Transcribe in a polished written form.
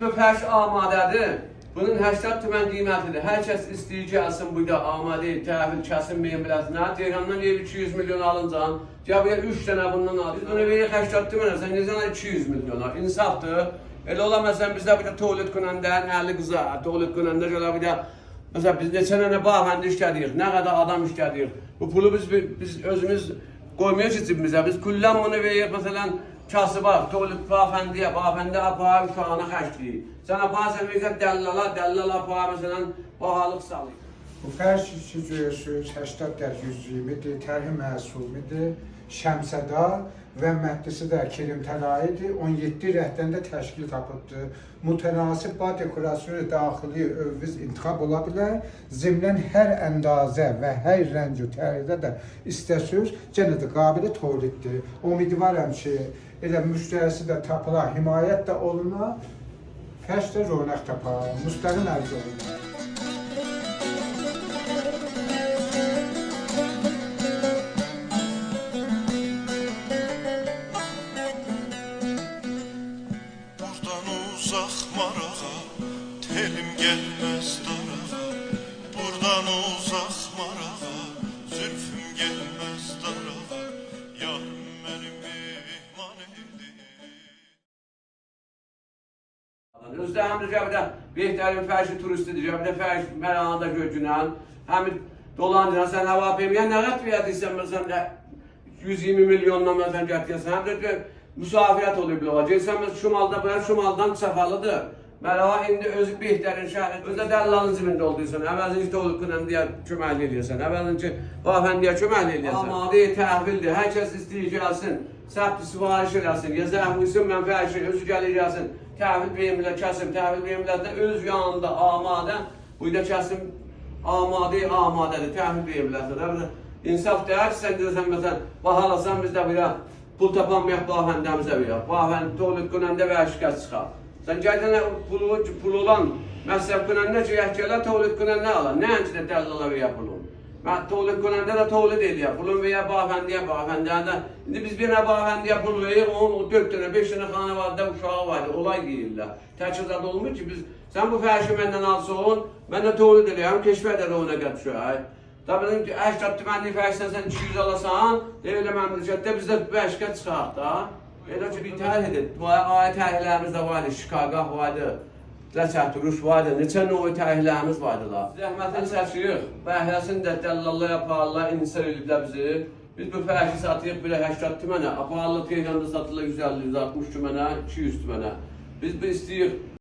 Bu fərş amadədir. Bunun 80 tümən qiymətidir. Hər kəs istəyir ki, alsın burada amadə, təhvil kəsilməyin biləsinə. Tehrandan ev 200 milyon alıncan, ya buraya 3 dənə bundan al. Biz bunu veririk 80 tümənə, sən necə 200 milyona? İnsafdır. Elə ola məsələn bizdə bir də tuvalet qönəndə, əhli qıza, tuvalet qönəndə gələ bir də məsələn biz neçə dənə bağəndə işlədirik, nə qədər adam işlədirik. Bu pulu biz özümüz qoymuyoruz cibimizə. Biz kullan bunu veririk məsələn kasıba, tuvalet bağəndə apar uşağına xərcləyir. Sən aparsan verirsən dəllala apar məsələn bahalıq salır. Bu fərş cüyüsü 80-120-dir, tərhi məhsumidir, şəmsədar və məddəsi də kirim təlayidir, 17 rəhddən də təşkil tapıbdır. Mütənasib bağ dekorasiyonu daxili övviz intixab ola bilər, zimnən hər əndazə və hər rəng tərhdə də istəsiz, yenə də qabili toliddir. Ümidvaram ki, elə müştərisi də tapılar, himayət də olunar, fərş də ronak tapar, müstəqil ərz olunar. Uzaq marağa, telim gəlməz darağa. Buradan uzaq marağa, zülfüm gəlməz darağa. Yarım mənim mehman idi. Özdə həmin cəbdə Behtərin fərşi turistidir, cəbdə fərş Mərağında göcünən, həmin dolancına sən hava peymiyə nə qət verdirsən məsələn 120 milyondan məsələn gətirsən, həm də müsafiyyət oluyor bir ola. Gelsən biz Şumaldan Çafalıdır. Mərağa indi özü Behtərin şəhəri, özü də dəllalın zibində olduysan. Əvvəlin ki, Toğluqla deyə köməkli eləyəsən, əvvəlin ki, Vafəndiyə köməkli eləyəsən. Amadə təhvildir, hər kəs istəyir gəlsin, səbti sivariş eləsin, ya zəhvuysun, mən fərşi, özü gəlir gəlsin, təhvil beyimlə kəsim, təhvil beyimlə də öz yanında amadə, buyda kəsim amadədir, təhvil beyimlədir. İnsaf deyər ki, sən deyirsən, məsələn, bahalasan biz də bir pul tapanmayaq Vafəndəmizə verək. Vafənd Toğluq qönəndə vərşikət çıxar. Sən gəldən pul olan məsrəf qönəndə ki, gələ Toğluq qönəndə alır. Nə həmçində dəllala verək pulun? Toğluq qönəndə də Toğluq eləyək. Pulun verək Vafəndiyə də. İndi biz bir nə Vafəndiyə pul verək, onun 4 dənə, 5 dənə xanə var da uşağı var, olay deyirlər. Təchizat olmur ki, sən bu fərşi məndən alsın, mən də Toğluq eləyəm, keşfədə də ona qədişək. Tabii 80 tümənlik fərşdən sən 200 alasan, elə məmləkətdə bizdə vəşkət çıxaq da. Elə ki, bir tərh edir. Ayə tərhlərimiz də vardı, Şikagah vardı, Ləçəhturuş vardı, neçə növ tərhlərimiz vardı la. Zəhmətin çəkirik, bəhrəsini də dəllallar yaparlar, inhisar ediblər bizi. Biz bu fərşi satıyıq belə 80 tümənə, aparlı Tehranda satılır 150-160 tümənə, 200 tümənə. Biz bu istəyik.